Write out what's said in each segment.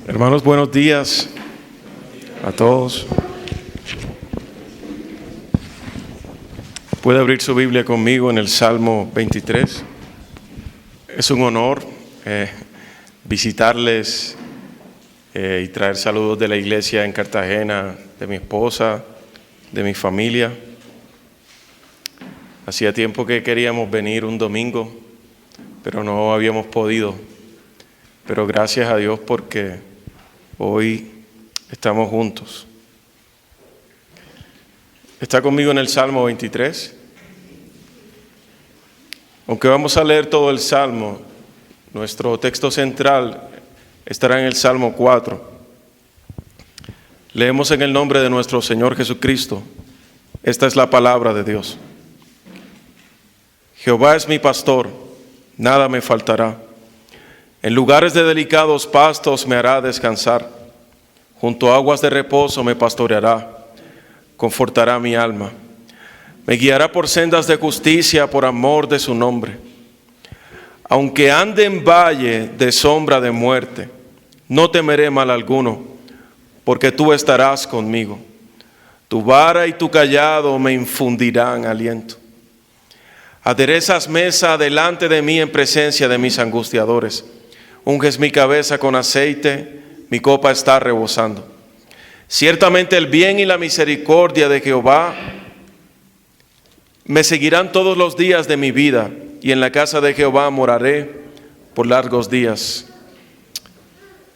Hermanos, buenos días a todos. Puede abrir su Biblia conmigo en el Salmo 23. Es un honor visitarles y traer saludos de la iglesia en Cartagena, de mi esposa, de mi familia. Hacía tiempo que queríamos venir un domingo, pero no habíamos podido. Pero gracias a Dios porque hoy estamos juntos. ¿Está conmigo en el Salmo 23? Aunque vamos a leer todo el Salmo, nuestro texto central estará en el Salmo 4. Leemos en el nombre de nuestro Señor Jesucristo. Esta es la palabra de Dios. Jehová es mi pastor, nada me faltará. En lugares de delicados pastos me hará descansar. Junto a aguas de reposo me pastoreará. Confortará mi alma. Me guiará por sendas de justicia por amor de su nombre. Aunque ande en valle de sombra de muerte, no temeré mal alguno, porque tú estarás conmigo. Tu vara y tu cayado me infundirán aliento. Aderezas mesa delante de mí en presencia de mis angustiadores. Unges mi cabeza con aceite, mi copa está rebosando. Ciertamente el bien y la misericordia de Jehová me seguirán todos los días de mi vida, y en la casa de Jehová moraré por largos días.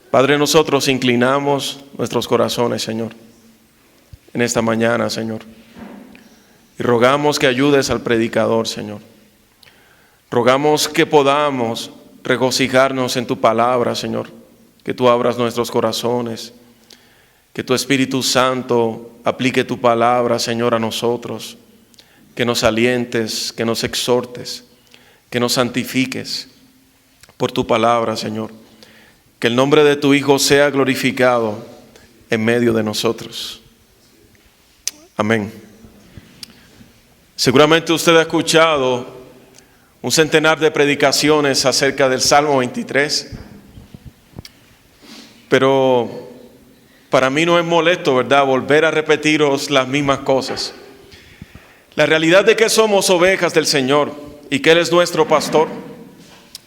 Padre, nosotros inclinamos nuestros corazones, Señor, en esta mañana, Señor, y rogamos que ayudes al predicador, Señor. Rogamos que podamos regocijarnos en tu palabra, Señor, que tú abras nuestros corazones, que tu Espíritu Santo aplique tu palabra, Señor, a nosotros, que nos alientes, que nos exhortes, que nos santifiques por tu palabra, Señor. Que el nombre de tu Hijo sea glorificado en medio de nosotros. Amén. Seguramente usted ha escuchado un centenar de predicaciones acerca del Salmo 23, pero para mí no es molesto, ¿verdad?, volver a repetiros las mismas cosas. La realidad de que somos ovejas del Señor y que Él es nuestro pastor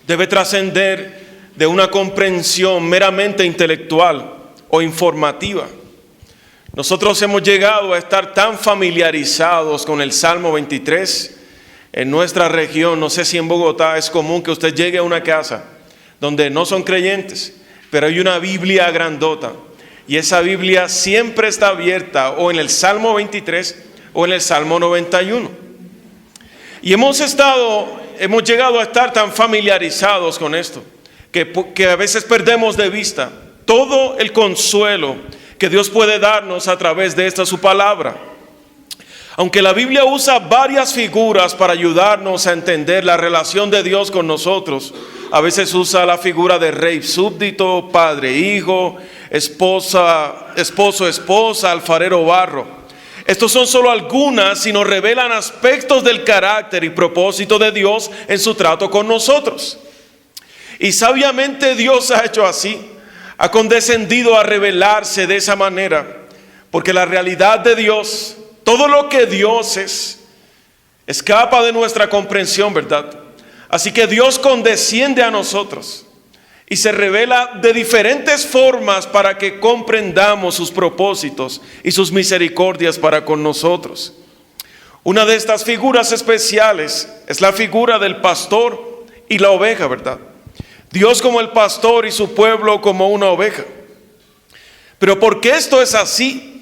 debe trascender de una comprensión meramente intelectual o informativa. Nosotros hemos llegado a estar tan familiarizados con el Salmo 23 en nuestra región. No sé si en Bogotá es común que usted llegue a una casa donde no son creyentes, pero hay una Biblia grandota, y esa Biblia siempre está abierta o en el Salmo 23 o en el Salmo 91. Y hemos llegado a estar tan familiarizados con esto que a veces perdemos de vista todo el consuelo que Dios puede darnos a través de esta su palabra. Aunque la Biblia usa varias figuras para ayudarnos a entender la relación de Dios con nosotros, a veces usa la figura de rey, súbdito, padre, hijo, esposa, esposo, esposa, alfarero, barro. Estos son solo algunas y nos revelan aspectos del carácter y propósito de Dios en su trato con nosotros. Y sabiamente Dios ha hecho así, ha condescendido a revelarse de esa manera, porque la realidad de Dios, todo lo que Dios es, escapa de nuestra comprensión, ¿verdad? Así que Dios condesciende a nosotros y se revela de diferentes formas para que comprendamos sus propósitos y sus misericordias para con nosotros. Una de estas figuras especiales es la figura del pastor y la oveja, ¿verdad? Dios como el pastor y su pueblo como una oveja. Pero ¿por qué esto es así?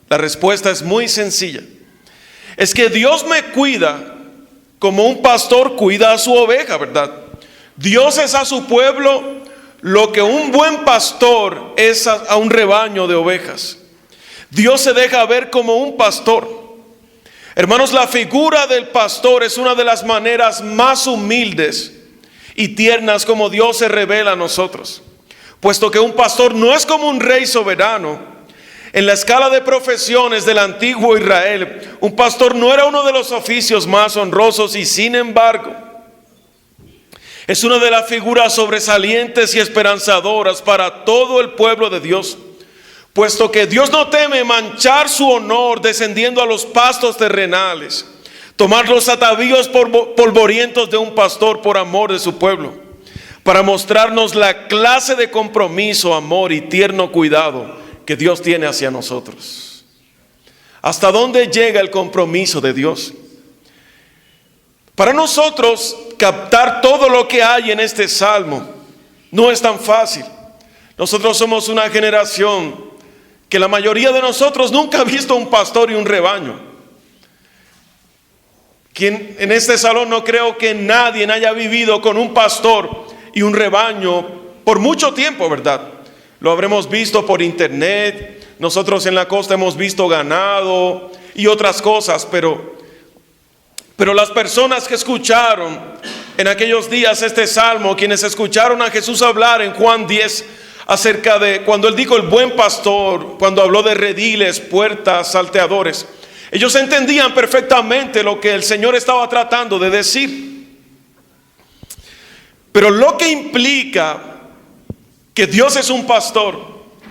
La respuesta es muy sencilla. Es que Dios me cuida como un pastor cuida a su oveja, ¿verdad? Dios es a su pueblo lo que un buen pastor es a un rebaño de ovejas. Dios se deja ver como un pastor. Hermanos, la figura del pastor es una de las maneras más humildes y tiernas como Dios se revela a nosotros, puesto que un pastor no es como un rey soberano. En la escala de profesiones del antiguo Israel, un pastor no era uno de los oficios más honrosos, y sin embargo, Es una de las figuras sobresalientes y esperanzadoras para todo el pueblo de Dios, puesto que Dios no teme manchar su honor descendiendo a los pastos terrenales, tomar los atavíos polvorientos de un pastor por amor de su pueblo, para mostrarnos la clase de compromiso, amor y tierno cuidado que Dios tiene hacia nosotros. ¿Hasta dónde llega el compromiso de Dios? Para nosotros captar todo lo que hay en este salmo no es tan fácil. Nosotros somos una generación que la mayoría de nosotros nunca ha visto un pastor y un rebaño. Quien en este salón no creo que nadie haya vivido con un pastor y un rebaño por mucho tiempo, ¿verdad? Lo habremos visto por internet, nosotros en la costa hemos visto ganado y otras cosas, pero las personas que escucharon en aquellos días este salmo, quienes escucharon a Jesús hablar en Juan 10 acerca de cuando él dijo el buen pastor, cuando habló de rediles, puertas, salteadores, ellos entendían perfectamente lo que el Señor estaba tratando de decir. Pero lo que implica que Dios es un pastor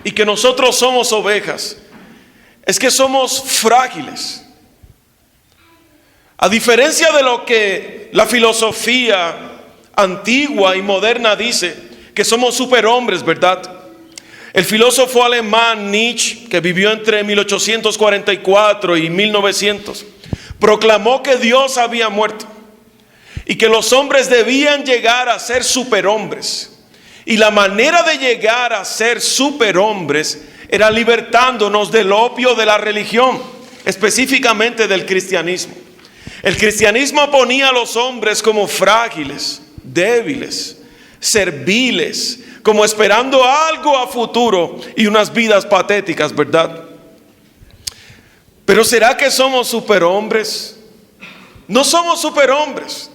y que nosotros somos ovejas es que somos frágiles. A diferencia de lo que la filosofía antigua y moderna dice, que somos superhombres, ¿verdad? El filósofo alemán Nietzsche, que vivió entre 1844 y 1900, proclamó que Dios había muerto y que los hombres debían llegar a ser superhombres. Y la manera de llegar a ser superhombres era libertándonos del opio de la religión, específicamente del cristianismo. El cristianismo ponía a los hombres como frágiles, débiles, serviles, como esperando algo a futuro y unas vidas patéticas, ¿verdad? Pero ¿será que somos superhombres? No somos superhombres.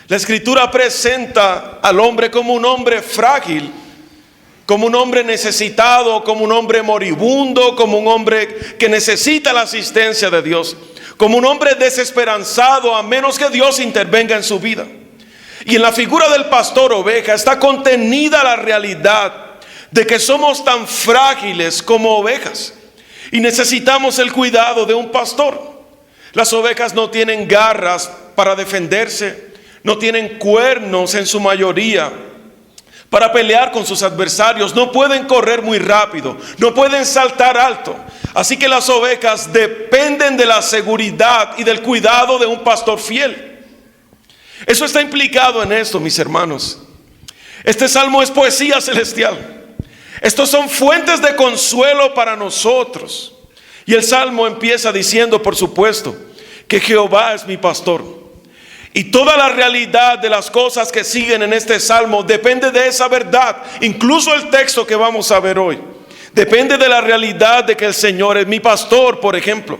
La Escritura presenta al hombre como un hombre frágil, como un hombre necesitado, como un hombre moribundo, como un hombre que necesita la asistencia de Dios, como un hombre desesperanzado a menos que Dios intervenga en su vida. Y en la figura del pastor oveja está contenida la realidad de que somos tan frágiles como ovejas y necesitamos el cuidado de un pastor. Las ovejas no tienen garras para defenderse, no tienen cuernos en su mayoría para pelear con sus adversarios, no pueden correr muy rápido, no pueden saltar alto. Así que las ovejas dependen de la seguridad y del cuidado de un pastor fiel. Eso está implicado en esto, mis hermanos. Este salmo es poesía celestial. Estos son fuentes de consuelo para nosotros. Y el salmo empieza diciendo, por supuesto, que Jehová es mi pastor. Y toda la realidad de las cosas que siguen en este salmo depende de esa verdad. Incluso el texto que vamos a ver hoy depende de la realidad de que el Señor es mi pastor, por ejemplo.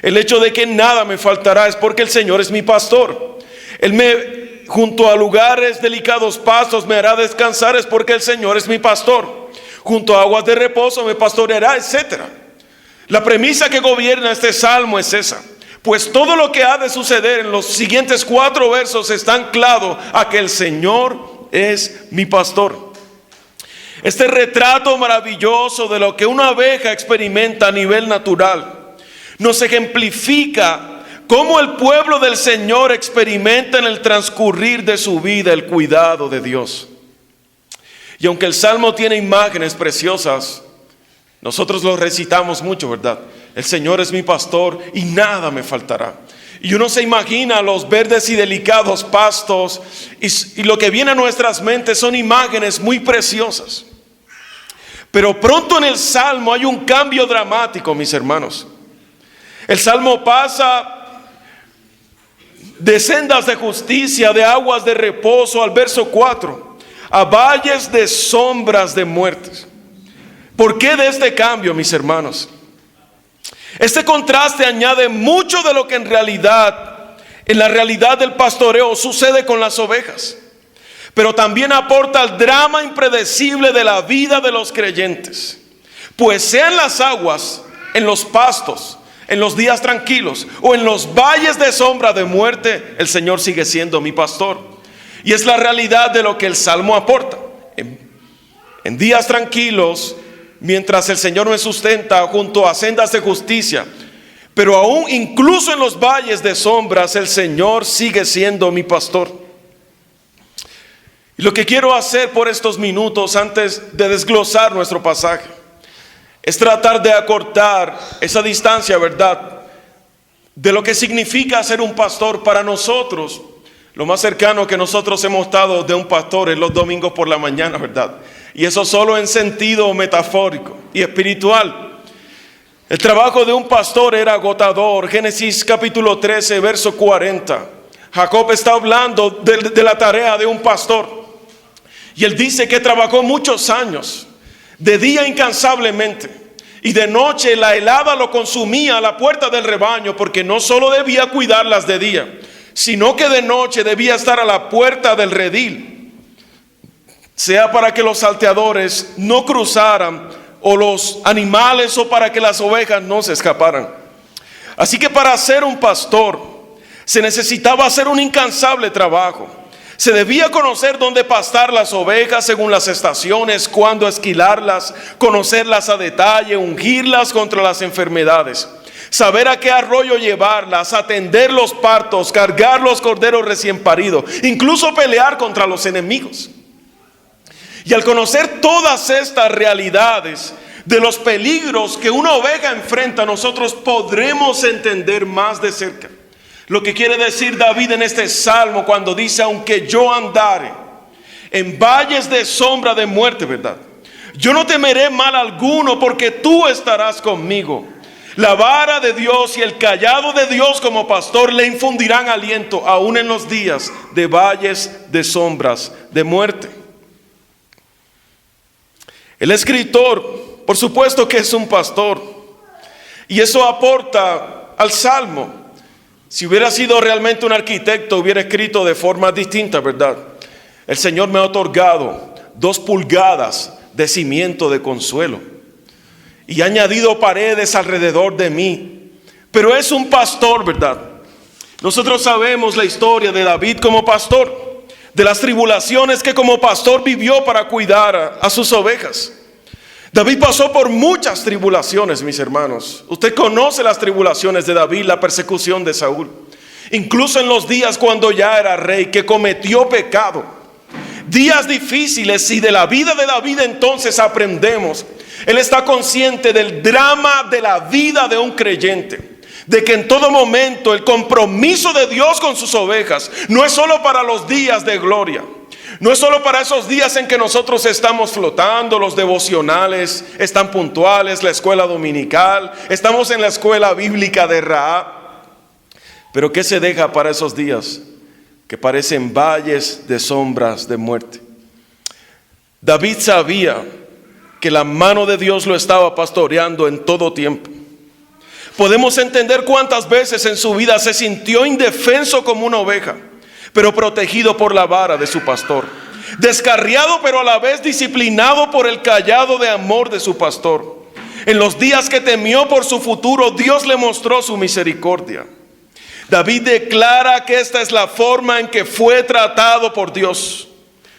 El hecho de que nada me faltará es porque el Señor es mi pastor. Él junto a lugares delicados pastos me hará descansar es porque el Señor es mi pastor. Junto a aguas de reposo me pastoreará, etc. La premisa que gobierna este salmo es esa. Pues todo lo que ha de suceder en los siguientes 4 versos está anclado a que el Señor es mi pastor. Este retrato maravilloso de lo que una oveja experimenta a nivel natural nos ejemplifica cómo el pueblo del Señor experimenta en el transcurrir de su vida el cuidado de Dios. Y aunque el Salmo tiene imágenes preciosas, nosotros lo recitamos mucho, ¿verdad? El Señor es mi pastor y nada me faltará. Y uno se imagina los verdes y delicados pastos y lo que viene a nuestras mentes son imágenes muy preciosas. Pero pronto en el Salmo hay un cambio dramático, mis hermanos. El Salmo pasa de sendas de justicia, de aguas de reposo, al verso 4, a valles de sombras de muertes. ¿Por qué de este cambio, mis hermanos? Este contraste añade mucho de lo que en la realidad del pastoreo sucede con las ovejas, pero también aporta al drama impredecible de la vida de los creyentes. Pues sean las aguas, en los pastos, en los días tranquilos o en los valles de sombra de muerte, el Señor sigue siendo mi pastor. Y es la realidad de lo que el Salmo aporta. En días tranquilos, mientras el Señor me sustenta junto a sendas de justicia, pero aún incluso en los valles de sombras, el Señor sigue siendo mi pastor. Y lo que quiero hacer por estos minutos antes de desglosar nuestro pasaje es tratar de acortar esa distancia, ¿verdad?, de lo que significa ser un pastor para nosotros. Lo más cercano que nosotros hemos estado de un pastor es los domingos por la mañana, ¿verdad? Y eso solo en sentido metafórico y espiritual. El trabajo de un pastor era agotador. Génesis capítulo 13, verso 40. Jacob está hablando de la tarea de un pastor. Y él dice que trabajó muchos años, de día incansablemente, y de noche la helada lo consumía a la puerta del rebaño, porque no solo debía cuidarlas de día, sino que de noche debía estar a la puerta del redil, sea para que los salteadores no cruzaran, o los animales, o para que las ovejas no se escaparan. Así que para ser un pastor se necesitaba hacer un incansable trabajo. Se debía conocer dónde pastar las ovejas según las estaciones, cuándo esquilarlas, conocerlas a detalle, ungirlas contra las enfermedades, saber a qué arroyo llevarlas, atender los partos, cargar los corderos recién paridos, incluso pelear contra los enemigos. Y al conocer todas estas realidades de los peligros que una oveja enfrenta, nosotros podremos entender más de cerca lo que quiere decir David en este salmo cuando dice: aunque yo andare en valles de sombra de muerte, ¿verdad?, yo no temeré mal alguno, porque tú estarás conmigo. La vara de Dios y el cayado de Dios como pastor le infundirán aliento, aún en los días de valles de sombras de muerte. El escritor, por supuesto que es un pastor, y eso aporta al salmo. Si hubiera sido realmente un arquitecto, hubiera escrito de forma distinta, ¿verdad? El Señor me ha otorgado 2 pulgadas de cimiento de consuelo y ha añadido paredes alrededor de mí. Pero es un pastor, ¿verdad? Nosotros sabemos la historia de David como pastor, de las tribulaciones que como pastor vivió para cuidar a sus ovejas. David pasó por muchas tribulaciones, mis hermanos. Usted conoce las tribulaciones de David, la persecución de Saúl. Incluso en los días cuando ya era rey, que cometió pecado. Días difíciles, y de la vida de David entonces aprendemos. Él está consciente del drama de la vida de un creyente. De que en todo momento el compromiso de Dios con sus ovejas no es solo para los días de gloria. No es solo para esos días en que nosotros estamos flotando, los devocionales están puntuales, la escuela dominical, estamos en la escuela bíblica de Rahab. Pero ¿qué se deja para esos días que parecen valles de sombras de muerte? David sabía que la mano de Dios lo estaba pastoreando en todo tiempo. Podemos entender cuántas veces en su vida se sintió indefenso como una oveja, pero protegido por la vara de su pastor, descarriado pero a la vez disciplinado por el cayado de amor de su pastor. En los días que temió por su futuro, Dios le mostró su misericordia. David declara que esta es la forma en que fue tratado por Dios,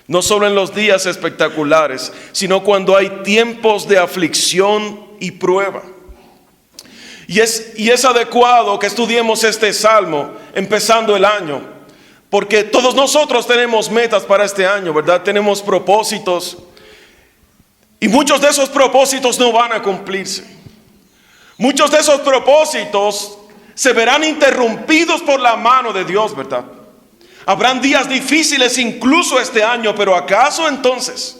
no solo en los días espectaculares, sino cuando hay tiempos de aflicción y prueba. Y es adecuado que estudiemos este salmo empezando el año, porque todos nosotros tenemos metas para este año, ¿verdad? Tenemos propósitos. Y muchos de esos propósitos no van a cumplirse. Muchos de esos propósitos se verán interrumpidos por la mano de Dios, ¿verdad? Habrán días difíciles incluso este año, pero ¿acaso entonces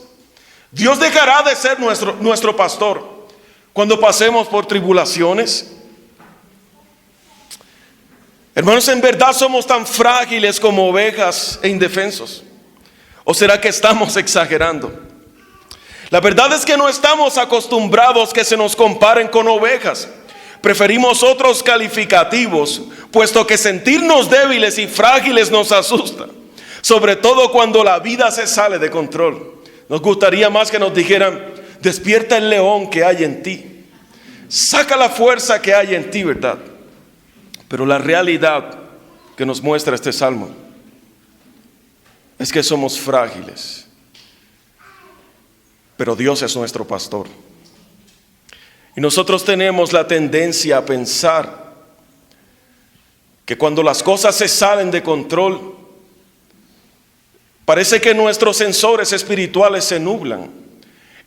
Dios dejará de ser nuestro pastor cuando pasemos por tribulaciones? Hermanos, ¿en verdad somos tan frágiles como ovejas e indefensos? ¿O será que estamos exagerando? La verdad es que no estamos acostumbrados que se nos comparen con ovejas. Preferimos otros calificativos, puesto que sentirnos débiles y frágiles nos asusta, sobre todo cuando la vida se sale de control. Nos gustaría más que nos dijeran: despierta el león que hay en ti, saca la fuerza que hay en ti, ¿verdad? Pero la realidad que nos muestra este salmo es que somos frágiles, pero Dios es nuestro pastor. Y nosotros tenemos la tendencia a pensar que cuando las cosas se salen de control, parece que nuestros sensores espirituales se nublan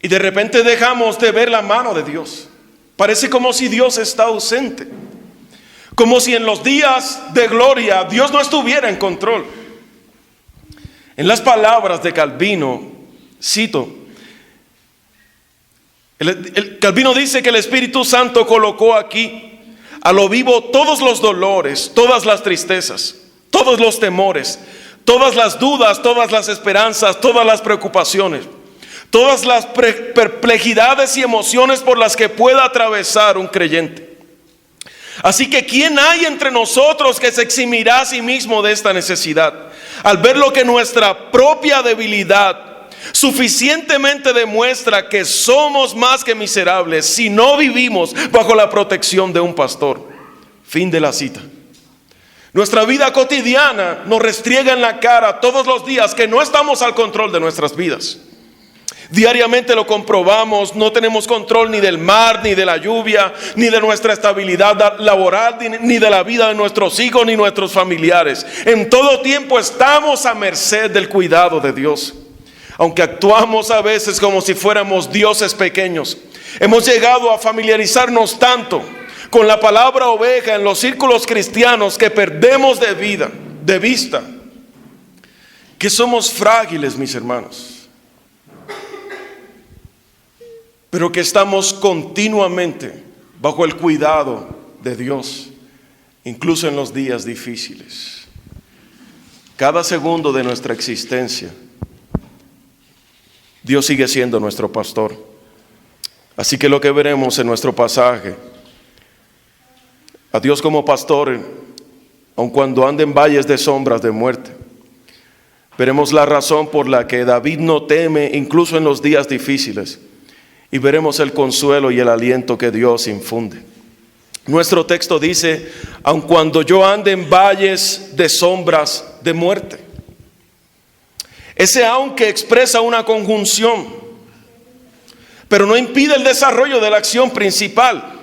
y de repente dejamos de ver la mano de Dios. Parece como si Dios está ausente, como si en los días de gloria Dios no estuviera en control. En las palabras de Calvino, cito, Calvino dice que el Espíritu Santo colocó aquí a lo vivo todos los dolores, todas las tristezas, todos los temores, todas las dudas, todas las esperanzas, todas las preocupaciones, todas las perplejidades y emociones por las que pueda atravesar un creyente. Así que ¿quién hay entre nosotros que se eximirá a sí mismo de esta necesidad? Al ver lo que nuestra propia debilidad suficientemente demuestra que somos más que miserables si no vivimos bajo la protección de un pastor. Fin de la cita. Nuestra vida cotidiana nos restriega en la cara todos los días que no estamos al control de nuestras vidas. Diariamente lo comprobamos, no tenemos control ni del mar, ni de la lluvia, ni de nuestra estabilidad laboral, ni de la vida de nuestros hijos, ni nuestros familiares. En todo tiempo estamos a merced del cuidado de Dios. Aunque actuamos a veces como si fuéramos dioses pequeños, hemos llegado a familiarizarnos tanto con la palabra oveja en los círculos cristianos que perdemos de vista, que somos frágiles, mis hermanos, pero que estamos continuamente bajo el cuidado de Dios, incluso en los días difíciles. Cada segundo de nuestra existencia, Dios sigue siendo nuestro pastor. Así que lo que veremos en nuestro pasaje, a Dios como pastor, aun cuando ande en valles de sombras de muerte, veremos la razón por la que David no teme incluso en los días difíciles, y veremos el consuelo y el aliento que Dios infunde. Nuestro texto dice, aun cuando yo ande en valles de sombras de muerte. Ese aunque expresa una conjunción, pero no impide el desarrollo de la acción principal.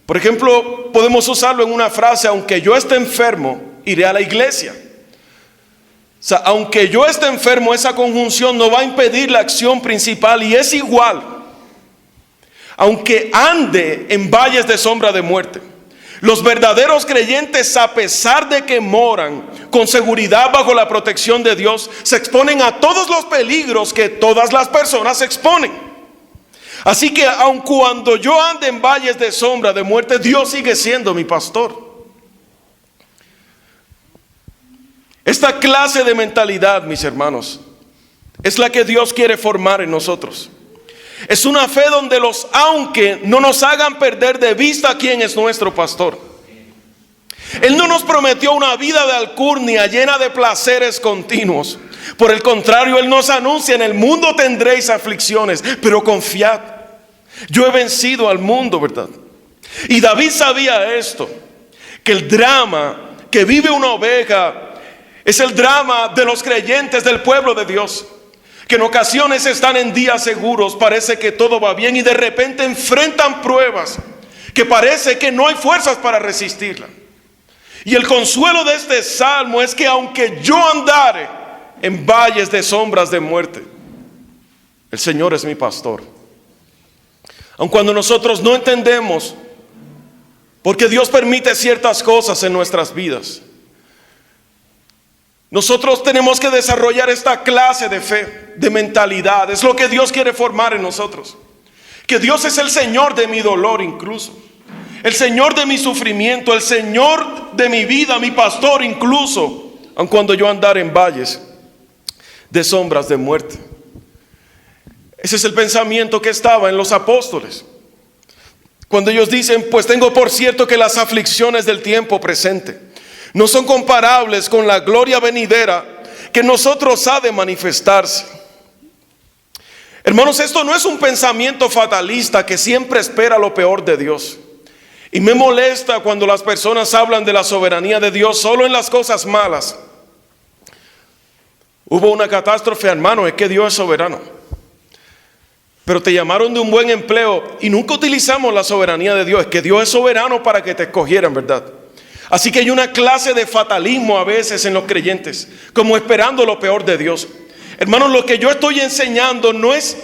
Por ejemplo, podemos usarlo en una frase: aunque yo esté enfermo, iré a la iglesia. O sea, aunque yo esté enfermo, esa conjunción no va a impedir la acción principal, y es igual. Aunque ande en valles de sombra de muerte, los verdaderos creyentes, a pesar de que moran con seguridad bajo la protección de Dios, se exponen a todos los peligros que todas las personas se exponen. Así que aun cuando yo ande en valles de sombra de muerte, Dios sigue siendo mi pastor. Esta clase de mentalidad, mis hermanos, es la que Dios quiere formar en nosotros. Es una fe donde los aunque no nos hagan perder de vista quién es nuestro pastor. Él no nos prometió una vida de alcurnia llena de placeres continuos. Por el contrario, Él nos anuncia: en el mundo tendréis aflicciones, pero confiad, yo he vencido al mundo, ¿verdad? Y David sabía esto, que el drama que vive una oveja es el drama de los creyentes del pueblo de Dios, que en ocasiones están en días seguros, parece que todo va bien, y de repente enfrentan pruebas que parece que no hay fuerzas para resistirla. Y el consuelo de este salmo es que aunque yo andare en valles de sombras de muerte, el Señor es mi pastor. Aun cuando nosotros no entendemos por qué Dios permite ciertas cosas en nuestras vidas, nosotros tenemos que desarrollar esta clase de fe, de mentalidad. Es lo que Dios quiere formar en nosotros. Que Dios es el Señor de mi dolor incluso. El Señor de mi sufrimiento, el Señor de mi vida, mi pastor incluso, aun cuando yo andare en valles de sombras de muerte. Ese es el pensamiento que estaba en los apóstoles. Cuando ellos dicen: pues tengo por cierto que las aflicciones del tiempo presente no son comparables con la gloria venidera que en nosotros ha de manifestarse. Hermanos, esto no es un pensamiento fatalista que siempre espera lo peor de Dios. Y me molesta cuando las personas hablan de la soberanía de Dios solo en las cosas malas. Hubo una catástrofe, hermano, es que Dios es soberano. Pero te llamaron de un buen empleo y nunca utilizamos la soberanía de Dios. Es que Dios es soberano para que te escogieran, ¿verdad? Así que hay una clase de fatalismo a veces en los creyentes, como esperando lo peor de Dios. Hermanos, lo que yo estoy enseñando no es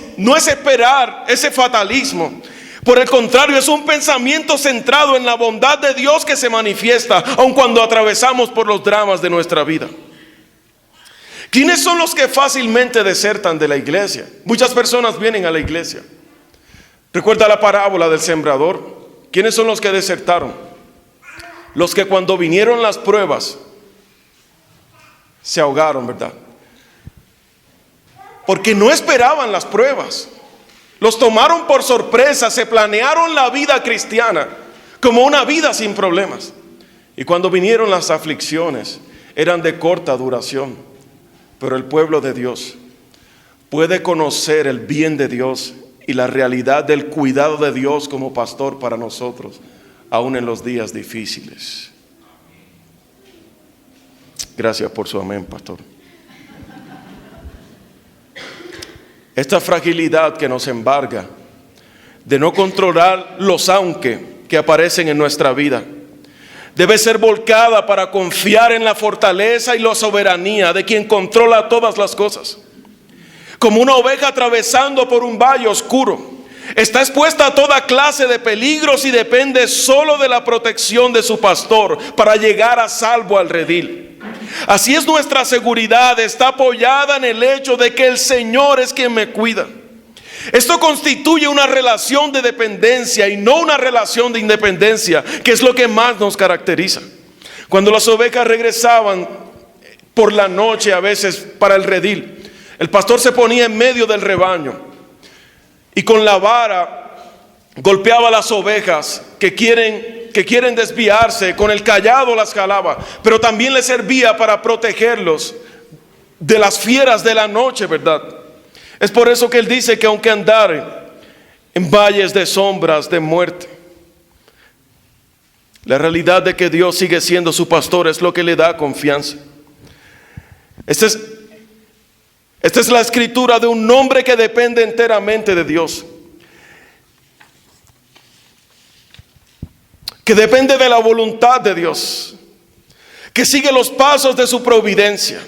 esperar ese fatalismo. Por el contrario, es un pensamiento centrado en la bondad de Dios que se manifiesta, aun cuando atravesamos por los dramas de nuestra vida. ¿Quiénes son los que fácilmente desertan de la iglesia? Muchas personas vienen a la iglesia. Recuerda la parábola del sembrador. ¿Quiénes son los que desertaron? Los que cuando vinieron las pruebas se ahogaron, ¿verdad? Porque no esperaban las pruebas. Los tomaron por sorpresa, se planearon la vida cristiana como una vida sin problemas. Y cuando vinieron las aflicciones, eran de corta duración. Pero el pueblo de Dios puede conocer el bien de Dios y la realidad del cuidado de Dios como pastor para nosotros, aún en los días difíciles. Gracias por su amén, pastor. Esta fragilidad que nos embarga de no controlar los aunque que aparecen en nuestra vida debe ser volcada para confiar en la fortaleza y la soberanía de quien controla todas las cosas. Como una oveja atravesando por un valle oscuro, está expuesta a toda clase de peligros y depende solo de la protección de su pastor para llegar a salvo al redil. Así es nuestra seguridad, está apoyada en el hecho de que el Señor es quien me cuida. Esto constituye una relación de dependencia y no una relación de independencia, que es lo que más nos caracteriza. Cuando las ovejas regresaban por la noche a veces para el redil, el pastor se ponía en medio del rebaño y con la vara golpeaba a las ovejas que quieren desviarse, con el cayado las jalaba, pero también les servía para protegerlos de las fieras de la noche, ¿verdad? Es por eso que él dice que aunque andare en valles de sombras de muerte, la realidad de que Dios sigue siendo su pastor es lo que le da confianza. Esta es la escritura de un hombre que depende enteramente de Dios, que depende de la voluntad de Dios, que sigue los pasos de su providencia.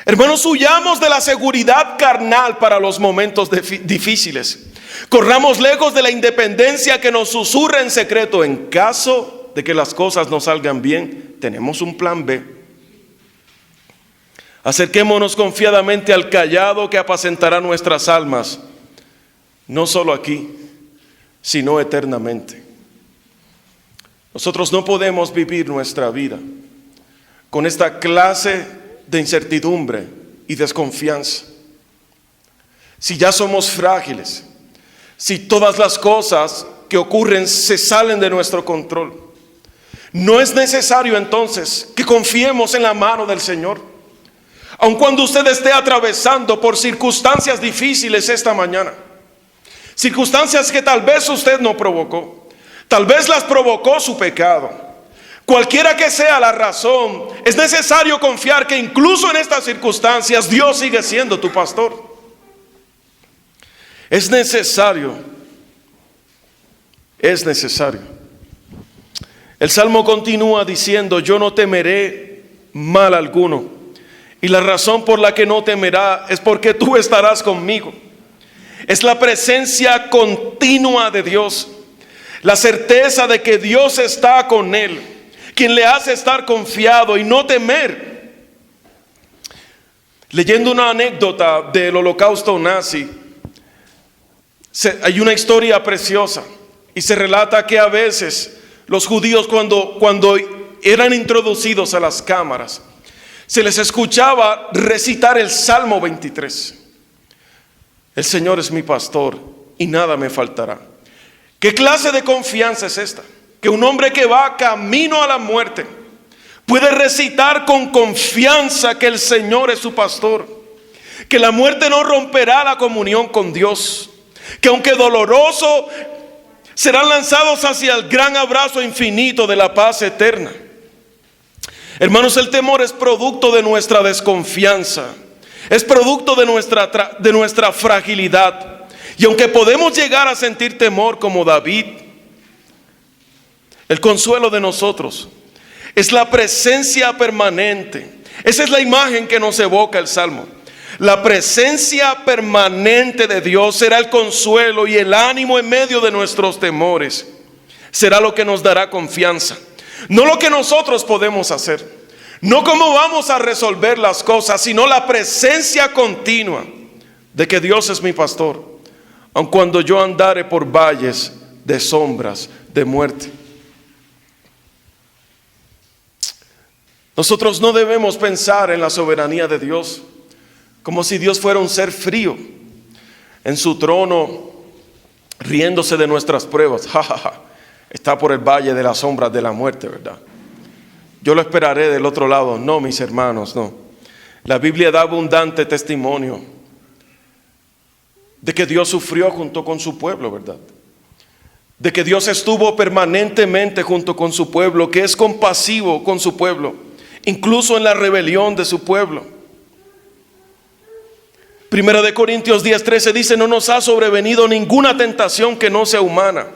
Hermanos, huyamos de la seguridad carnal para los momentos difíciles. Corramos lejos de la independencia que nos susurra en secreto. En caso de que las cosas no salgan bien, tenemos un plan B. Acerquémonos confiadamente al cayado que apacentará nuestras almas, no solo aquí, sino eternamente. Nosotros no podemos vivir nuestra vida con esta clase de incertidumbre y desconfianza. Si ya somos frágiles, si todas las cosas que ocurren se salen de nuestro control, no es necesario entonces que confiemos en la mano del Señor. Aun cuando usted esté atravesando por circunstancias difíciles esta mañana, circunstancias que tal vez usted no provocó, tal vez las provocó su pecado. Cualquiera que sea la razón, es necesario confiar que incluso en estas circunstancias Dios sigue siendo tu pastor. Es necesario. El Salmo continúa diciendo: yo no temeré mal alguno. Y la razón por la que no temerá es porque tú estarás conmigo. Es la presencia continua de Dios, la certeza de que Dios está con él, quien le hace estar confiado y no temer. Leyendo una anécdota del holocausto nazi, hay una historia preciosa y se relata que a veces los judíos cuando eran introducidos a las cámaras, se les escuchaba recitar el Salmo 23. El Señor es mi pastor y nada me faltará. ¿Qué clase de confianza es esta? Que un hombre que va camino a la muerte puede recitar con confianza que el Señor es su pastor, que la muerte no romperá la comunión con Dios, que aunque doloroso, serán lanzados hacia el gran abrazo infinito de la paz eterna. Hermanos, el temor es producto de nuestra desconfianza Es producto de nuestra fragilidad. Y aunque podemos llegar a sentir temor como David, el consuelo de nosotros es la presencia permanente. Esa es la imagen que nos evoca el Salmo. La presencia permanente de Dios será el consuelo y el ánimo en medio de nuestros temores. Será lo que nos dará confianza. No lo que nosotros podemos hacer, no cómo vamos a resolver las cosas, sino la presencia continua de que Dios es mi pastor, aun cuando yo andare por valles de sombras de muerte. Nosotros no debemos pensar en la soberanía de Dios como si Dios fuera un ser frío en su trono, riéndose de nuestras pruebas. Ja, ja, ja. Está por el valle de las sombras de la muerte, ¿verdad? Yo lo esperaré del otro lado. No, mis hermanos, no. La Biblia da abundante testimonio de que Dios sufrió junto con su pueblo, ¿verdad? De que Dios estuvo permanentemente junto con su pueblo, que es compasivo con su pueblo, incluso en la rebelión de su pueblo. Primera de Corintios 10:13 dice: no nos ha sobrevenido ninguna tentación que no sea humana.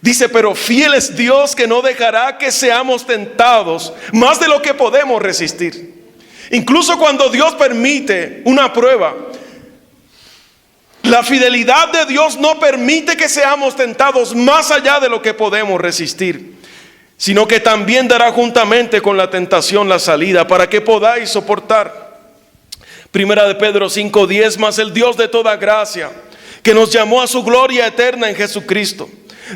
Dice: pero fiel es Dios, que no dejará que seamos tentados más de lo que podemos resistir. Incluso cuando Dios permite una prueba, la fidelidad de Dios no permite que seamos tentados más allá de lo que podemos resistir, sino que también dará juntamente con la tentación la salida para que podáis soportar. Primera de Pedro 5:10: mas el Dios de toda gracia, que nos llamó a su gloria eterna en Jesucristo,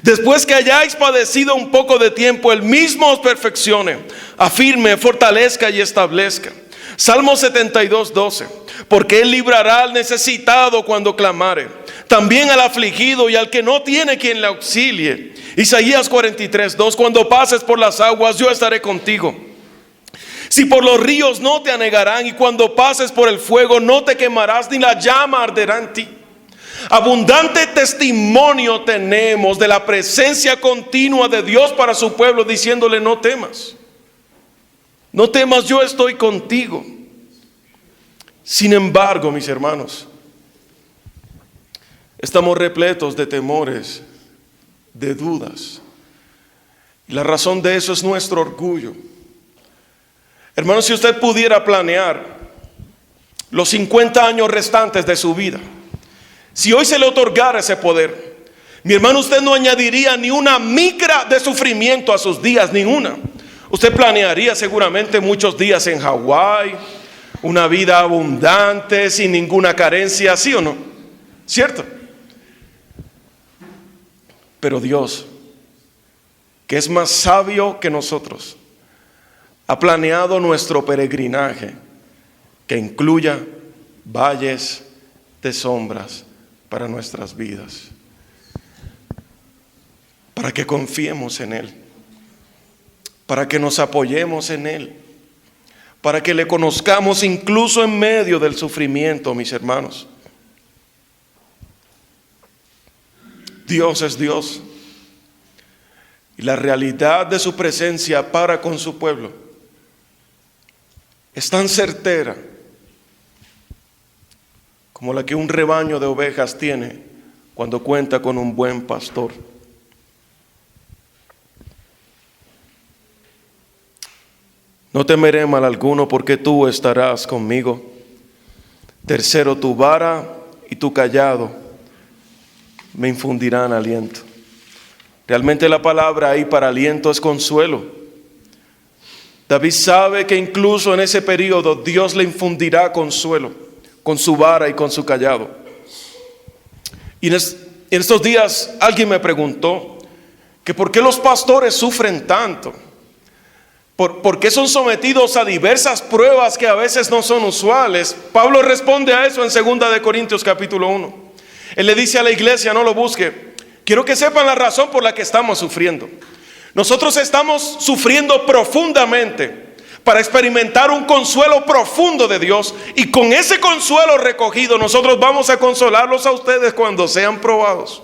después que hayáis padecido un poco de tiempo, Él mismo os perfeccione, afirme, fortalezca y establezca. Salmo 72:12: porque Él librará al necesitado cuando clamare, también al afligido y al que no tiene quien le auxilie. Isaías 43:2: cuando pases por las aguas, yo estaré contigo. Si por los ríos, no te anegarán, y cuando pases por el fuego, no te quemarás, ni la llama arderá en ti. Abundante testimonio tenemos de la presencia continua de Dios para su pueblo, diciéndole: no temas, no temas, yo estoy contigo. Sin embargo, mis hermanos, estamos repletos de temores, de dudas. Y la razón de eso es nuestro orgullo. Hermanos, si usted pudiera planear los 50 años restantes de su vida, si hoy se le otorgara ese poder, mi hermano, usted no añadiría ni una micra de sufrimiento a sus días, ni una. Usted planearía seguramente muchos días en Hawái, una vida abundante, sin ninguna carencia, ¿sí o no? ¿Cierto? Pero Dios, que es más sabio que nosotros, ha planeado nuestro peregrinaje que incluya valles de sombras para nuestras vidas, para que confiemos en Él, para que nos apoyemos en Él, para que le conozcamos incluso en medio del sufrimiento, mis hermanos. Dios es Dios, y la realidad de su presencia para con su pueblo es tan certera como la que un rebaño de ovejas tiene cuando cuenta con un buen pastor. No temeré mal alguno, porque tú estarás conmigo. Tercero, tu vara y tu cayado me infundirán aliento. Realmente la palabra ahí para aliento es consuelo. David sabe que incluso en ese periodo Dios le infundirá consuelo con su vara y con su cayado. Y en estos días alguien me preguntó que por qué los pastores sufren tanto, por qué son sometidos a diversas pruebas que a veces no son usuales. Pablo responde a eso en 2 de Corintios capítulo 1. Él le dice a la iglesia: no lo busque, quiero que sepan la razón por la que estamos sufriendo. Nosotros estamos sufriendo profundamente para experimentar un consuelo profundo de Dios, y con ese consuelo recogido nosotros vamos a consolarlos a ustedes cuando sean probados.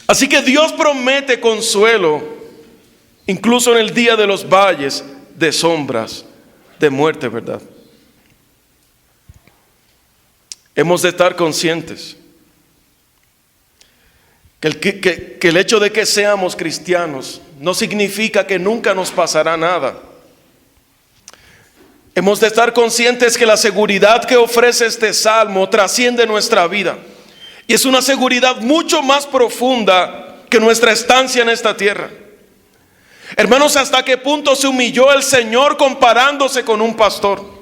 Así que Dios promete consuelo incluso en el día de los valles de sombras de muerte, ¿verdad? hemos de estar conscientes que el hecho de que seamos cristianos no significa que nunca nos pasará nada. Hemos de estar conscientes que la seguridad que ofrece este salmo trasciende nuestra vida. Y es una seguridad mucho más profunda que nuestra estancia en esta tierra. Hermanos, ¿hasta qué punto se humilló el Señor comparándose con un pastor?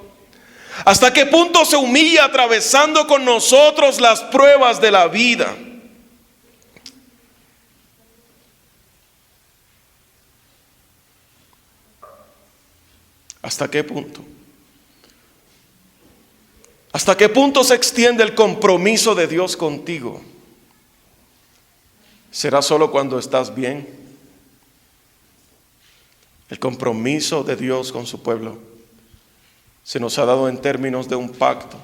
¿Hasta qué punto se humilla atravesando con nosotros las pruebas de la vida? ¿Hasta qué punto? ¿Hasta qué punto se extiende el compromiso de Dios contigo? ¿Será solo cuando estás bien? El compromiso de Dios con su pueblo se nos ha dado en términos de un pacto.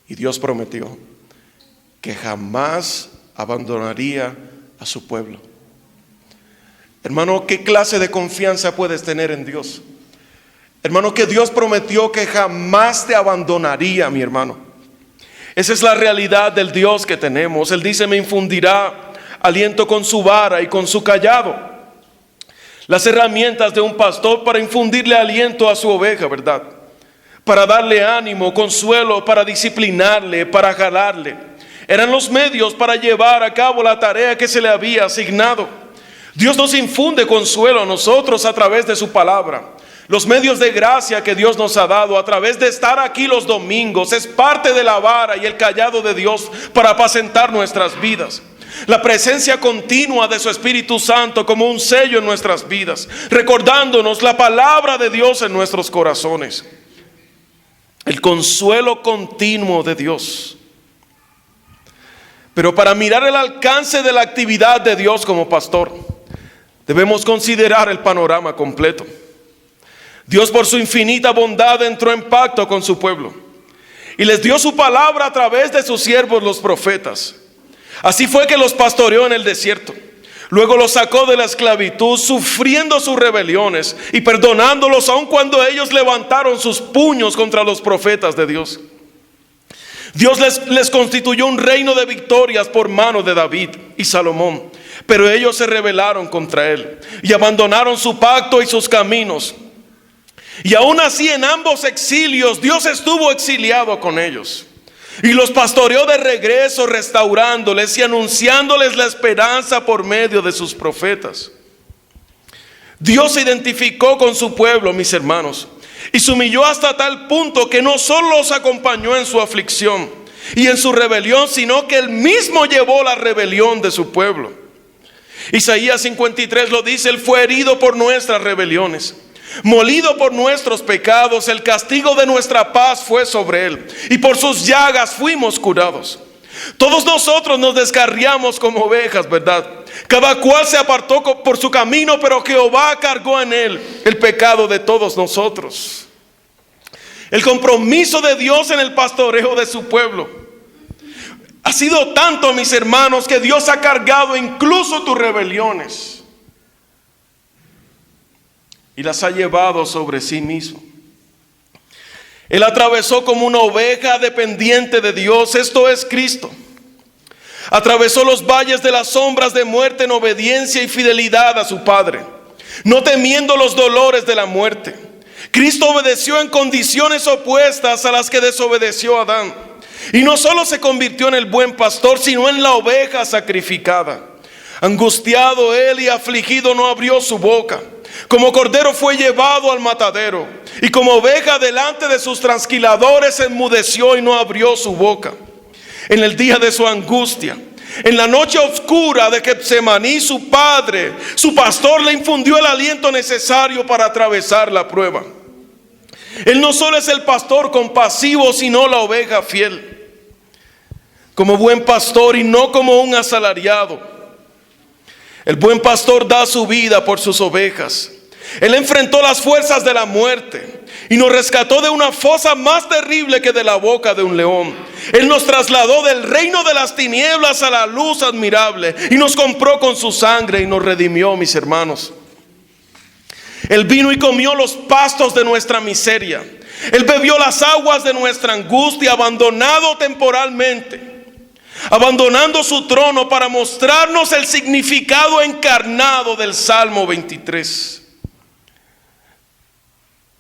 Y Dios prometió que jamás abandonaría a su pueblo. Hermano, ¿qué clase de confianza puedes tener en Dios? Hermano, que Dios prometió que jamás te abandonaría, mi hermano. Esa es la realidad del Dios que tenemos. Él dice, me infundirá aliento con su vara y con su cayado. Las herramientas de un pastor para infundirle aliento a su oveja, ¿verdad? Para darle ánimo, consuelo, para disciplinarle, para jalarle. Eran los medios para llevar a cabo la tarea que se le había asignado. Dios nos infunde consuelo a nosotros a través de su palabra. Los medios de gracia que Dios nos ha dado a través de estar aquí los domingos es parte de la vara y el cayado de Dios para apacentar nuestras vidas. La presencia continua de su Espíritu Santo como un sello en nuestras vidas, recordándonos la palabra de Dios en nuestros corazones. El consuelo continuo de Dios. Pero para mirar el alcance de la actividad de Dios como pastor, debemos considerar el panorama completo. Dios, por su infinita bondad, entró en pacto con su pueblo y les dio su palabra a través de sus siervos los profetas. Así fue que los pastoreó en el desierto. Luego los sacó de la esclavitud, sufriendo sus rebeliones y perdonándolos aun cuando ellos levantaron sus puños contra los profetas de Dios. Dios les constituyó un reino de victorias por mano de David y Salomón, pero ellos se rebelaron contra él y abandonaron su pacto y sus caminos. Y aún así en ambos exilios Dios estuvo exiliado con ellos y los pastoreó de regreso, restaurándoles y anunciándoles la esperanza por medio de sus profetas. Dios se identificó con su pueblo, mis hermanos, y se humilló hasta tal punto que no solo los acompañó en su aflicción y en su rebelión, sino que él mismo llevó la rebelión de su pueblo. Isaías 53 lo dice, él fue herido por nuestras rebeliones, molido por nuestros pecados, el castigo de nuestra paz fue sobre él, y por sus llagas fuimos curados. Todos nosotros nos descarriamos como ovejas, ¿verdad? Cada cual se apartó por su camino, pero Jehová cargó en él el pecado de todos nosotros. El compromiso de Dios en el pastoreo de su pueblo ha sido tanto, mis hermanos, que Dios ha cargado incluso tus rebeliones y las ha llevado sobre sí mismo. Él atravesó como una oveja dependiente de Dios, esto es Cristo. Atravesó los valles de las sombras de muerte en obediencia y fidelidad a su Padre, no temiendo los dolores de la muerte. Cristo obedeció en condiciones opuestas a las que desobedeció Adán. Y no solo se convirtió en el buen pastor, sino en la oveja sacrificada. Angustiado él y afligido no abrió su boca. Como cordero fue llevado al matadero, y como oveja delante de sus trasquiladores enmudeció y no abrió su boca. En el día de su angustia, en la noche oscura de Getsemaní, su padre, su pastor, le infundió el aliento necesario para atravesar la prueba. Él no solo es el pastor compasivo, sino la oveja fiel. Como buen pastor y no como un asalariado. El buen pastor da su vida por sus ovejas. Él enfrentó las fuerzas de la muerte y nos rescató de una fosa más terrible que de la boca de un león. Él nos trasladó del reino de las tinieblas a la luz admirable y nos compró con su sangre y nos redimió, mis hermanos. Él vino y comió los pastos de nuestra miseria. Él bebió las aguas de nuestra angustia, abandonado temporalmente, abandonando su trono para mostrarnos el significado encarnado del Salmo 23.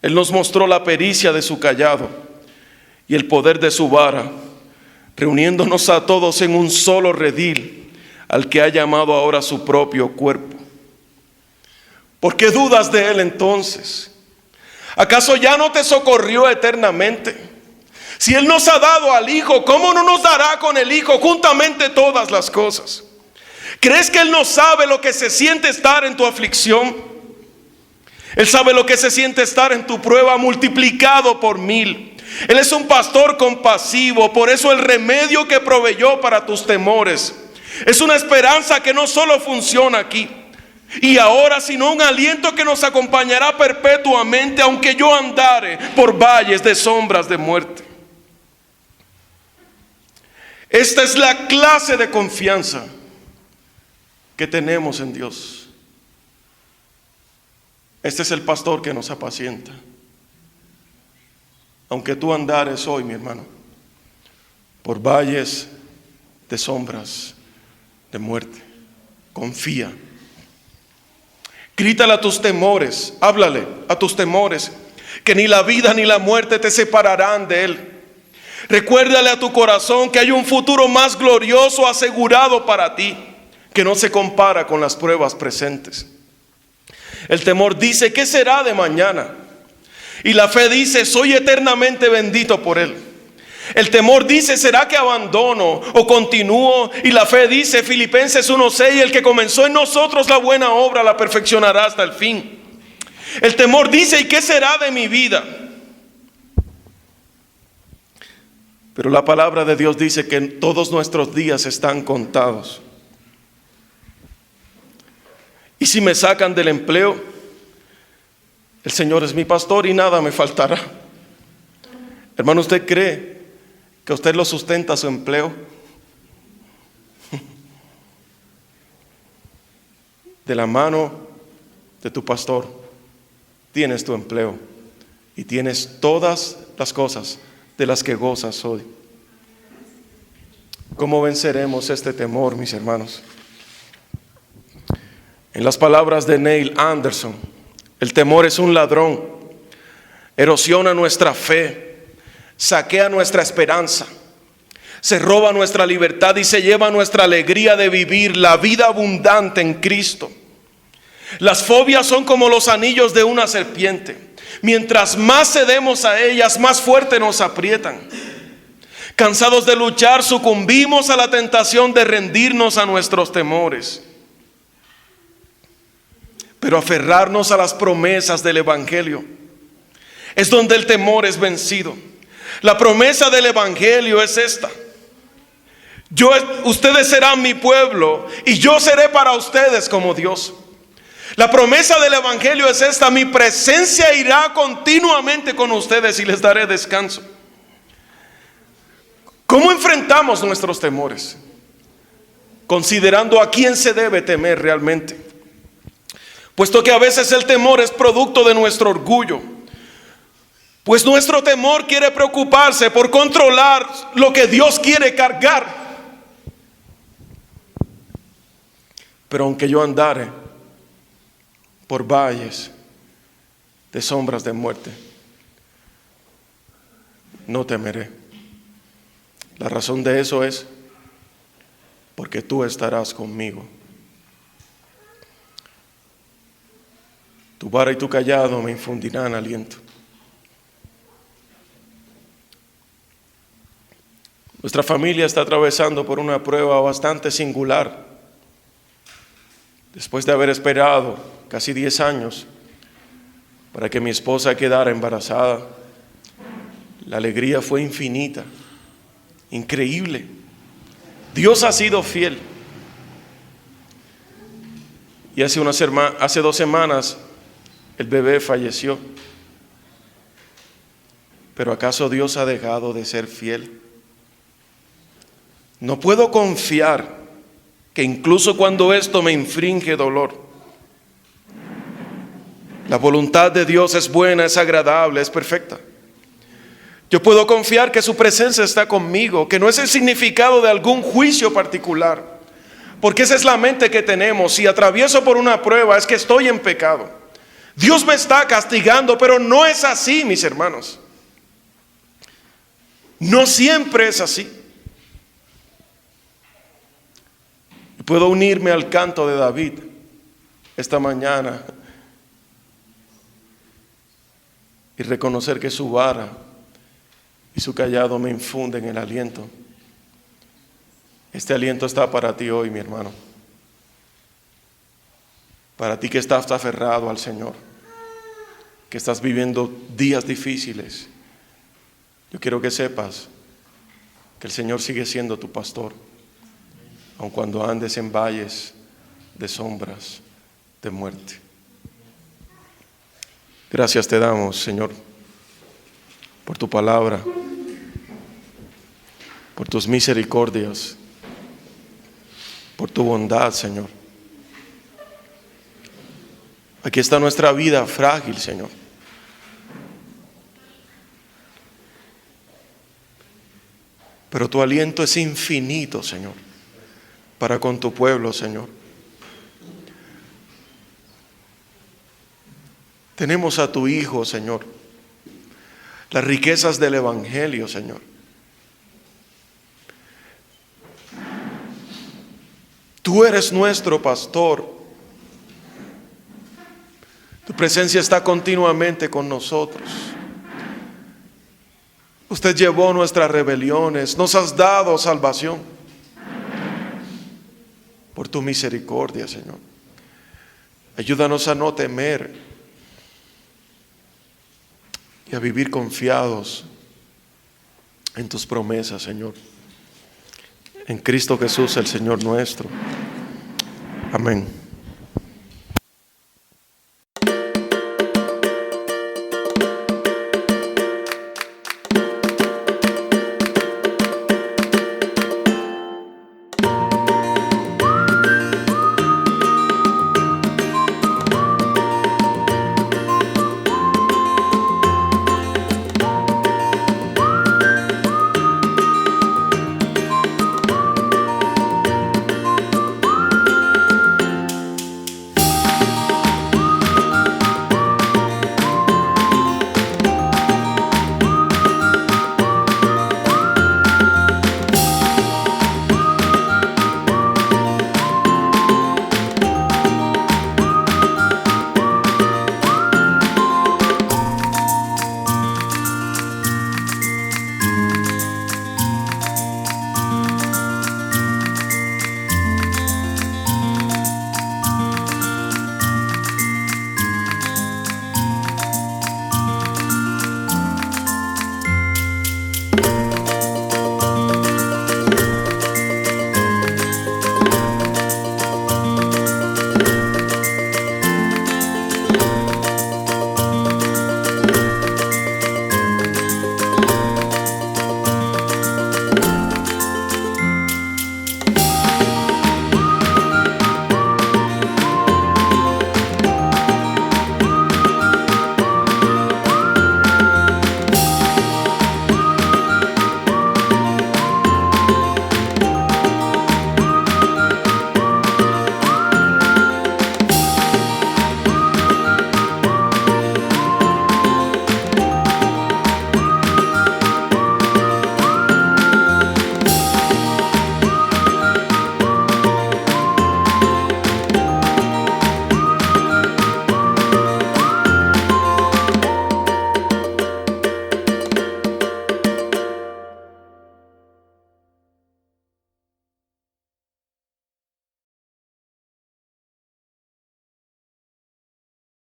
Él nos mostró la pericia de su cayado y el poder de su vara, reuniéndonos a todos en un solo redil, al que ha llamado ahora su propio cuerpo. ¿Por qué dudas de Él entonces? ¿Acaso ya no te socorrió eternamente? Si Él nos ha dado al Hijo, ¿cómo no nos dará con el Hijo juntamente todas las cosas? ¿Crees que Él no sabe lo que se siente estar en tu aflicción? Él sabe lo que se siente estar en tu prueba multiplicado por 1000. Él es un pastor compasivo, por eso el remedio que proveyó para tus temores es una esperanza que no solo funciona aquí y ahora, sino un aliento que nos acompañará perpetuamente, aunque yo andare por valles de sombras de muerte. Esta es la clase de confianza que tenemos en Dios. Este es el pastor que nos apacienta. Aunque tú andares hoy, mi hermano, por valles de sombras de muerte, confía. Grítale a tus temores, háblale a tus temores, que ni la vida ni la muerte te separarán de Él. Recuérdale a tu corazón que hay un futuro más glorioso asegurado para ti, que no se compara con las pruebas presentes. El temor dice, ¿qué será de mañana? Y la fe dice, soy eternamente bendito por Él. El temor dice, ¿será que abandono o continúo? Y la fe dice, Filipenses 1:6, el que comenzó en nosotros la buena obra la perfeccionará hasta el fin. El temor dice, ¿y qué será de mi vida? Pero la palabra de Dios dice que todos nuestros días están contados. Y si me sacan del empleo, el Señor es mi pastor y nada me faltará. Hermano, ¿usted cree que usted lo sustenta su empleo? De la mano de tu pastor tienes tu empleo y tienes todas las cosas de las que gozas hoy. ¿Cómo venceremos este temor, mis hermanos? En las palabras de Neil Anderson, el temor es un ladrón, erosiona nuestra fe, saquea nuestra esperanza, se roba nuestra libertad y se lleva nuestra alegría de vivir la vida abundante en Cristo. Las fobias son como los anillos de una serpiente. Mientras más cedemos a ellas, más fuerte nos aprietan. Cansados de luchar, sucumbimos a la tentación de rendirnos a nuestros temores. Pero aferrarnos a las promesas del Evangelio es donde el temor es vencido. La promesa del Evangelio es esta: ustedes serán mi pueblo y yo seré para ustedes como Dios. La promesa del Evangelio es esta: mi presencia irá continuamente con ustedes y les daré descanso. ¿Cómo enfrentamos nuestros temores? Considerando a quién se debe temer realmente. Puesto que a veces el temor es producto de nuestro orgullo, pues nuestro temor quiere preocuparse por controlar lo que Dios quiere cargar. Pero aunque yo andare por valles de sombras de muerte, no temeré. La razón de eso es porque tú estarás conmigo. Tu vara y tu cayado me infundirán aliento. Nuestra familia está atravesando por una prueba bastante singular. Después de haber esperado casi 10 años para que mi esposa quedara embarazada, la alegría fue infinita, increíble. Dios ha sido fiel. Y hace 2 semanas el bebé falleció. Pero ¿acaso Dios ha dejado de ser fiel? No puedo confiar que incluso cuando esto me infringe dolor, la voluntad de Dios es buena, es agradable, es perfecta. Yo puedo confiar que su presencia está conmigo, que no es el significado de algún juicio particular, porque esa es la mente que tenemos. Si atravieso por una prueba es que estoy en pecado. Dios me está castigando, pero no es así, mis hermanos. No siempre es así. Puedo unirme al canto de David esta mañana y reconocer que su vara y su callado me infunden el aliento. Este aliento está para ti hoy, mi hermano. Para ti que estás aferrado al Señor, que estás viviendo días difíciles. Yo quiero que sepas que el Señor sigue siendo tu pastor, aun cuando andes en valles de sombras de muerte. Gracias te damos, Señor, por tu palabra, por tus misericordias, por tu bondad, Señor. Aquí está nuestra vida frágil, Señor. Pero tu aliento es infinito, Señor, para con tu pueblo, Señor. Tenemos a tu Hijo, Señor, las riquezas del Evangelio, Señor. Tú eres nuestro pastor. Tu presencia está continuamente con nosotros. Usted llevó nuestras rebeliones, nos has dado salvación. Por tu misericordia, Señor. Ayúdanos a no temer y a vivir confiados en tus promesas, Señor. En Cristo Jesús, el Señor nuestro. Amén.